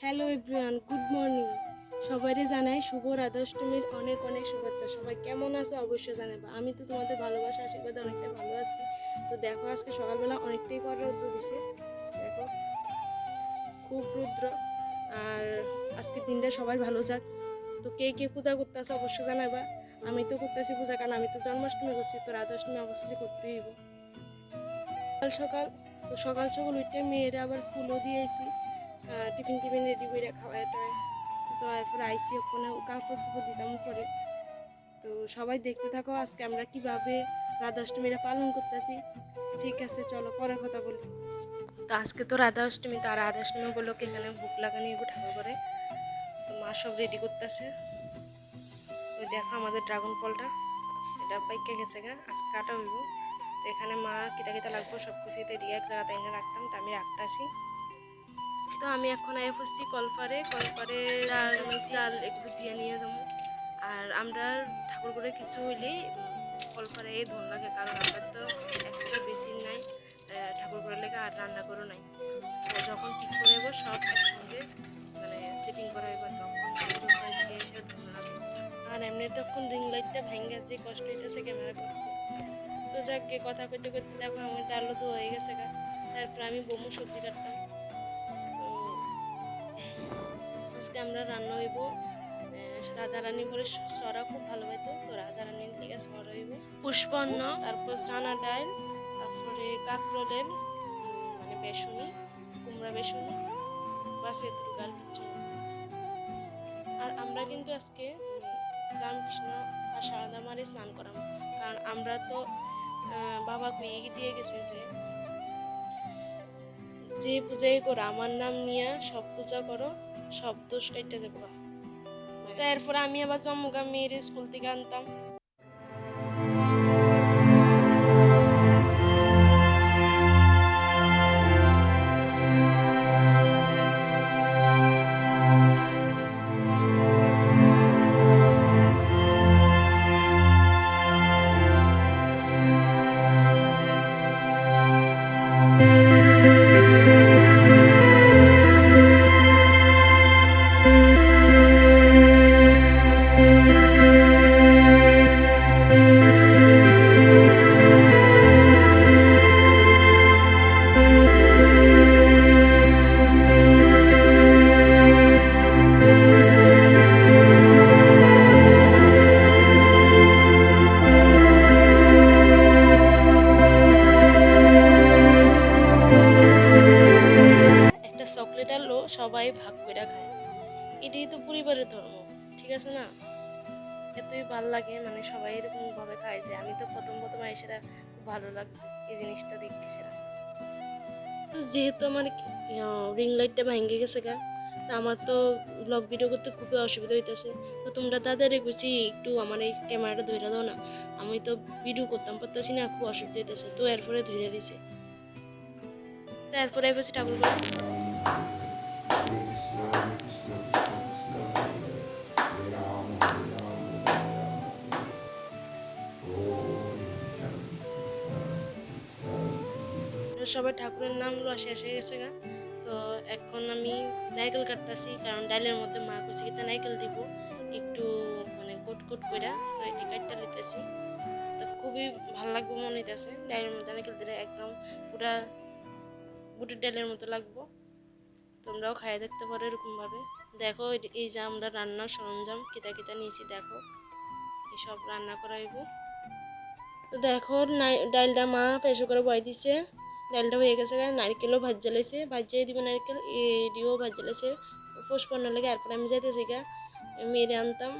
Hello everyone, good morning. সবাইকে জানাই শুভ রাধাষ্টমীর অনেক অনেক শুভেচ্ছা। সবাই কেমন আছে অবশ্যই জানাবো। আমি তো তোমাদের ভালোবাসা আশীর্বাদে অনেকটাই ভালো আছি। তো দেখো আজকে সকালবেলা অনেকটাই কড়া রৌদ্র দিছে, দেখো খুব রৌদ্র। আর আজকের দিনটা সবাই ভালো যাক। তো কে কে পূজা করতে আছে অবশ্যই জানাবা। আমি তো করতেছি পূজা, কারণ আমি তো জন্মাষ্টমী করছি, তো রাধাষ্টমী অবশ্যই করতেই হইব। সকাল সকাল তো সকাল সকাল উঠে মেয়েরা আবার স্কুলও দিয়েছি, টিফিন টিফিন রেডি করে খাওয়ায় টায়। তো এরপর আইসি ওখানে কাপড় চোপড় দিতাম পরে। তো সবাই দেখতে থাকো আজকে আমরা কিভাবে রাধাষ্টমীরা পালন করতেছি। ঠিক আছে, চলো পরে কথা বলি। তো আজকে তো রাধা অষ্টমী, তো রাধা অষ্টমী উপলক্ষে এখানে ভোগ লাগানো হইব ঠাকুর করে। তো মা সব রেডি করতেছে। ওই দেখো আমাদের ড্রাগন ফলটা, এটা পাইকা গেছে গা, আজকে কাটা হইব। তো এখানে মা কিতা কিতা লাগবো সব কিছু এদিকে এক জায়গাতে এনে রাখতাম, তো আমি রাখতেছি। তো আমি এখন আই ফুসছি কলপারে আর আমি চাল একটু দিয়ে নিয়ে যাবো। আর আমরা ঠাকুর করে কিছু হইলেই কলপারে ধন লাগে, কারণ আমরা তো এক্সট্রা বেশি নাই ঠাকুর করে লেগে, আর রান্না করো নাই। তো যখন ঠিক করে যাবো সব একসঙ্গে মানে সেটিং করা এবার তখন দিয়ে এসে ধন লাগে। আর এমনি তখন রিং লাইটটা ভেঙে যে কষ্ট হইতেছে ক্যামেরা করতে। তো যাক গে কথা করতে করতে দেখো আমার ডালও তো হয়ে গেছে গা। তারপর আমি বমু সবজি কাটতাম। আজকে আমরা রান্না হইব রাধারানী বলে সরা খুব ভালো পাইতো, তো রাধারানীর লেগে সরা হইব পুষ্পন্ন, তারপর চানা ডাল, তারপরে কাঁকরোলের মানে বেসনি, কুমড়া বেসনি, বাস এতটুকু আর কিচ্ছু না। আর আমরা কিন্তু আজকে রামকৃষ্ণ আর সারদা মারে স্নান করাম, কারণ আমরা তো বাবা কুইয়ে দিয়ে গেছে যে পূজাই করো আমার নাম নিয়ে সব পূজা করো, সব দোষ কাটতে দেবো। তো এরপর আমি আবার জম্মুগা মেয়ের স্কুল থেকে আনতাম। একটা চকলেট আনলো সবাই ভাগ করে খায়, এটাই তো পরিবারের ধর্ম, ঠিক আছে না? এতই ভাল লাগে, মানে সবাই এরকম ভাবে খায় যে আমি তো প্রথম প্রথম আইসেরা খুব ভালো লাগছে এই জিনিসটা দেখে সেরা। তো যেহেতু আমার রিং লাইটটা ভেঙে গেছে গা, তা আমার তো ব্লগ ভিডিও করতে খুবই অসুবিধা হইতেছে। তো তোমরা দাদারে কইছি একটু আমার এই ক্যামেরাটা ধরে দাও না, আমি তো ভিডিও করতাম পারতেছি না, খুব অসুবিধা হইতেছে। তো এরপরে ধরে দিছে, তারপরে এবার ঠাকুর করে সবাই ঠাকুরের নাম লওয়া শেষ হয়ে গেছে গা। তো এখন আমি নারকেল কাটতেছি, কারণ ডালের মধ্যে মা কইছে কিতা নারকেল দিব একটু মানে কোট কোট কইরা, তো এটি কাটতে লইতেছি। তো খুবই ভালো লাগবে মনে হইতেছে ডালের মধ্যে নারকেল দিলে, একদম পুরা বুটের ডালের মতো লাগবো। তোমরাও খাইয়ে দেখতে পারো এরকম ভাবে। দেখো এই যে আমরা রান্নার সরঞ্জাম কিতা কিতা নিয়েছি, দেখো এসব রান্না করাইব। তো দেখো ডালটা মা প্রেসার করে বয় দিছে, ডালটা হয়ে গেছে, নারকেলও ভাজ্যা লাইছে, ভাজ্যাই দিব নারকেল এডিও ভাজ্যা লাইছে পুষ্পন্ন লাগে। এরপর আমি যাইতেছি গা মেয়েরে আনতাম,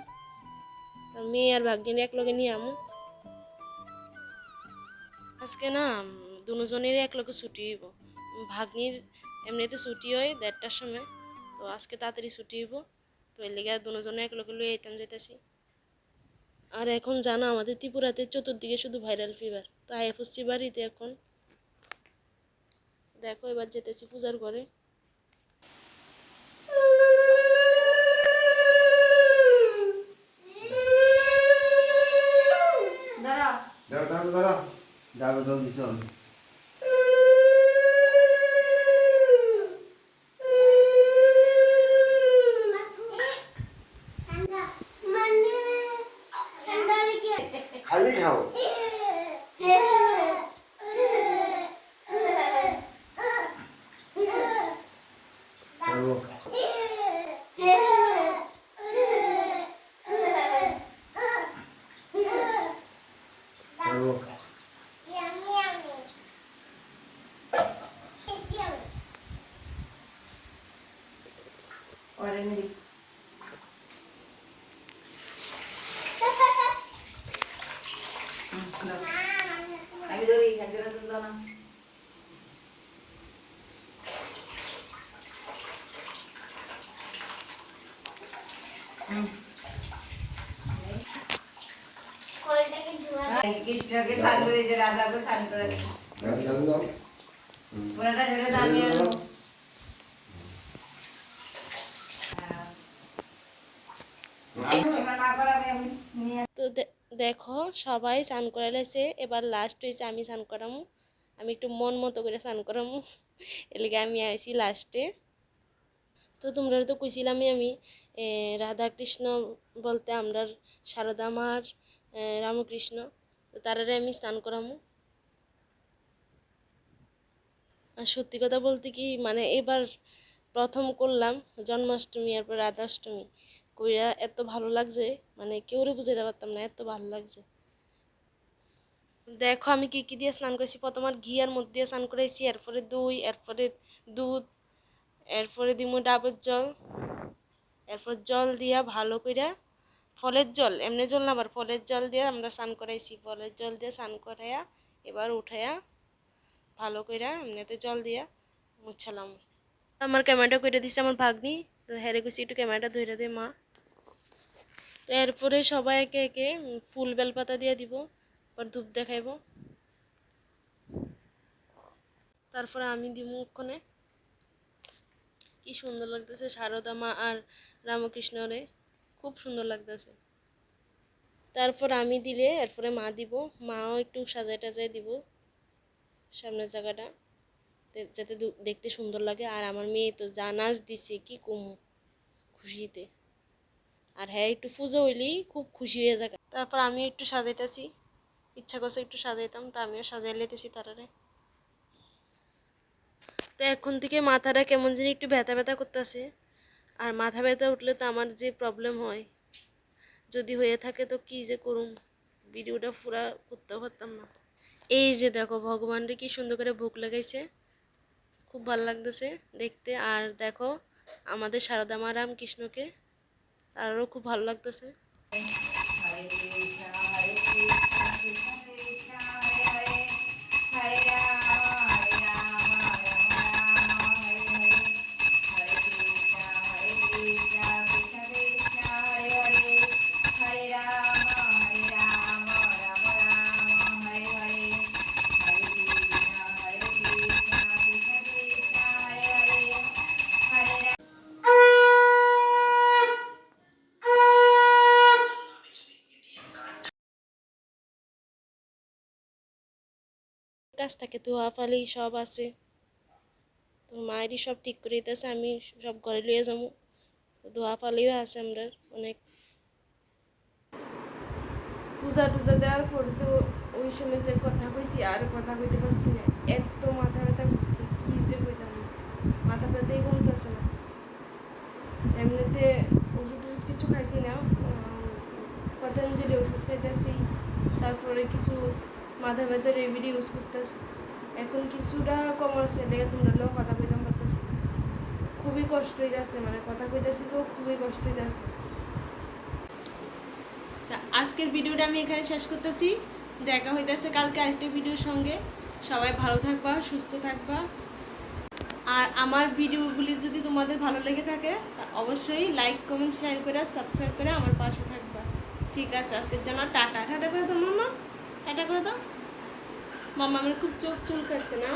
মেয়ে আর ভাগ্নির এক লগে নিয়ে আমু। আজকে না দুজনের এক লগে ছুটি হইব, ভাগ্নির এমনিতে ছুটি হয় 1:30টার সময়, তো আজকে তাড়াতাড়ি ছুটি হইব, তো এর লেগে দুজনে এক লগে লইয়া আইতাম যাইতেছি। আর এখন জানো আমাদের ত্রিপুরাতে চতুর্দিকে শুধু ভাইরাল ফিভার, তো আইএফএসসি বাড়িতে এখন দেখো এবার যেতেছি পূজার ঘরে। আমি ধরি একজনের জন্য না কৃষ্ণকে স্নান করে যে রাধাকে স্নান করে পুরাটা ঢেলে দামি আনো তো দেখো সবাই স্নান করে লেছে, এবার লাস্ট হয়েছে আমি স্নান করামু। আমি একটু মন মতো করে স্নান করামু, এলাকা আমি আইছি লাস্টে। তো তোমরা তো কইছিলামই আমি রাধা কৃষ্ণ বলতে আমরা সারদা মার রামকৃষ্ণ, তো তারারে আমি স্নান করামু। আর সত্যি কথা বলতে কি মানে এবার প্রথম করলাম জন্মাষ্টমী এরপর রাধাষ্টমী কইরা, এত ভালো লাগছে মানে কেউরে বুঝাইতে পারতাম না, এত ভালো লাগছে। দেখো আমি কি কি দিয়ে স্নান করেছি, প্রথম আর ঘি আর মধ্যে দিয়ে স্নান করেছি, এরপরে দই, এরপরে দুধ, এরপরে দিমু ডাবের জল, এরপর জল দিয়া ভালো কইরা ফলের জল, এমনি জল না আবার ফলের জল দিয়ে আমরা স্নান করাইছি। ফলের জল দিয়ে স্নান করাইয়া এবার উঠাইয়া ভালো কইরা এমনিতে জল দিয়া মুছালাম। আমার ক্যামেরাটা করে দিছে আমার ভাগ্নি, তো হেরে গেছি একটু ক্যামেরাটা ধরে দে মা। তো এরপরে সবাই একে একে ফুল বেলপাতা দিয়ে দিব, পর ধূপ দেখাইব, তারপরে আমি দিব ওখানে। কি সুন্দর লাগতেছে সারদা মা আর রামকৃষ্ণরে, খুব সুন্দর লাগতেছে। তারপর আমি দিলে এরপরে মা দিব, মাও একটু সাজায় টাজায় দিব সামনের জায়গাটা, যাতে দেখতে সুন্দর লাগে। আর আমার মেয়ে তো যা নাচ দিছে কি কমু খুশিতে, আর হ্যাঁ একটু পুজো হইলেই খুব খুশি হয়ে যায়। তারপর আমি একটু সাজাইতেছি, ইচ্ছা করছে একটু সাজাইতাম, তো আমিও সাজাই লেতেছি তারারে। তো এখন থেকে মাথাটা কেমন জানি একটু ব্যথা ব্যথা করতেছে, আর মাথা ব্যথা উঠলে তো আমার যে প্রবলেম হয়, যদি হয়ে থাকে তো কি যে করুম, ভিডিওটা পুরা করতে পারতাম না। এই যে দেখো ভগবানরে কি সুন্দর করে ভোগ লাগাইছে, খুব ভালো লাগতেছে দেখতে। আর দেখো আমাদের সারদা মা রামকৃষ্ণকে, তারও খুব ভালো লাগতেছে। কাছ থেকে ধোয়া ফালি সব আছে, তো মায়েরই সব ঠিক করে দিতেছে, আমি সব ঘরে লিয়ে যাবো। ধোয়া ফালিও আছে আমরা অনেক। পূজা টুজা দেওয়ার পর যে ওই সময় যে কথা কইছি আর কথা কইতে পারছি না, এত মাথা ব্যথা করছে কি যে কইতাম, মাথা ব্যথাই কমতেছে না। এমনিতে ওষুধ টষুধ কিছু খাইছি না, পতঞ্জলি ওষুধ খাইতেছি, তারপরে কিছু মাথা ব্যথার রেমেডি ইউজ করতেছি। এখন কিছুটা কম আছে, দেখে তোমরা লোক কথা কইতাম পারতেছি, খুবই কষ্ট হয়ে যাচ্ছে, মানে কথা কইতেছি তো খুবই কষ্ট হয়ে যাচ্ছে। আজকের ভিডিওটা আমি এখানে শেষ করতেছি, দেখা হইতেছে কালকে আরেকটা ভিডিওর সঙ্গে। সবাই ভালো থাকবা, সুস্থ থাকবা, আর আমার ভিডিওগুলি যদি তোমাদের ভালো লেগে থাকে অবশ্যই লাইক কমেন্ট শেয়ার করে সাবস্ক্রাইব করে আমার পাশে থাকবা। ঠিক আছে, আজকের জন্য টাটা। টাটা করে দাও মামা, টাটা করে দাও মামা, আমার খুব চোখ চুলকাচ্ছে না।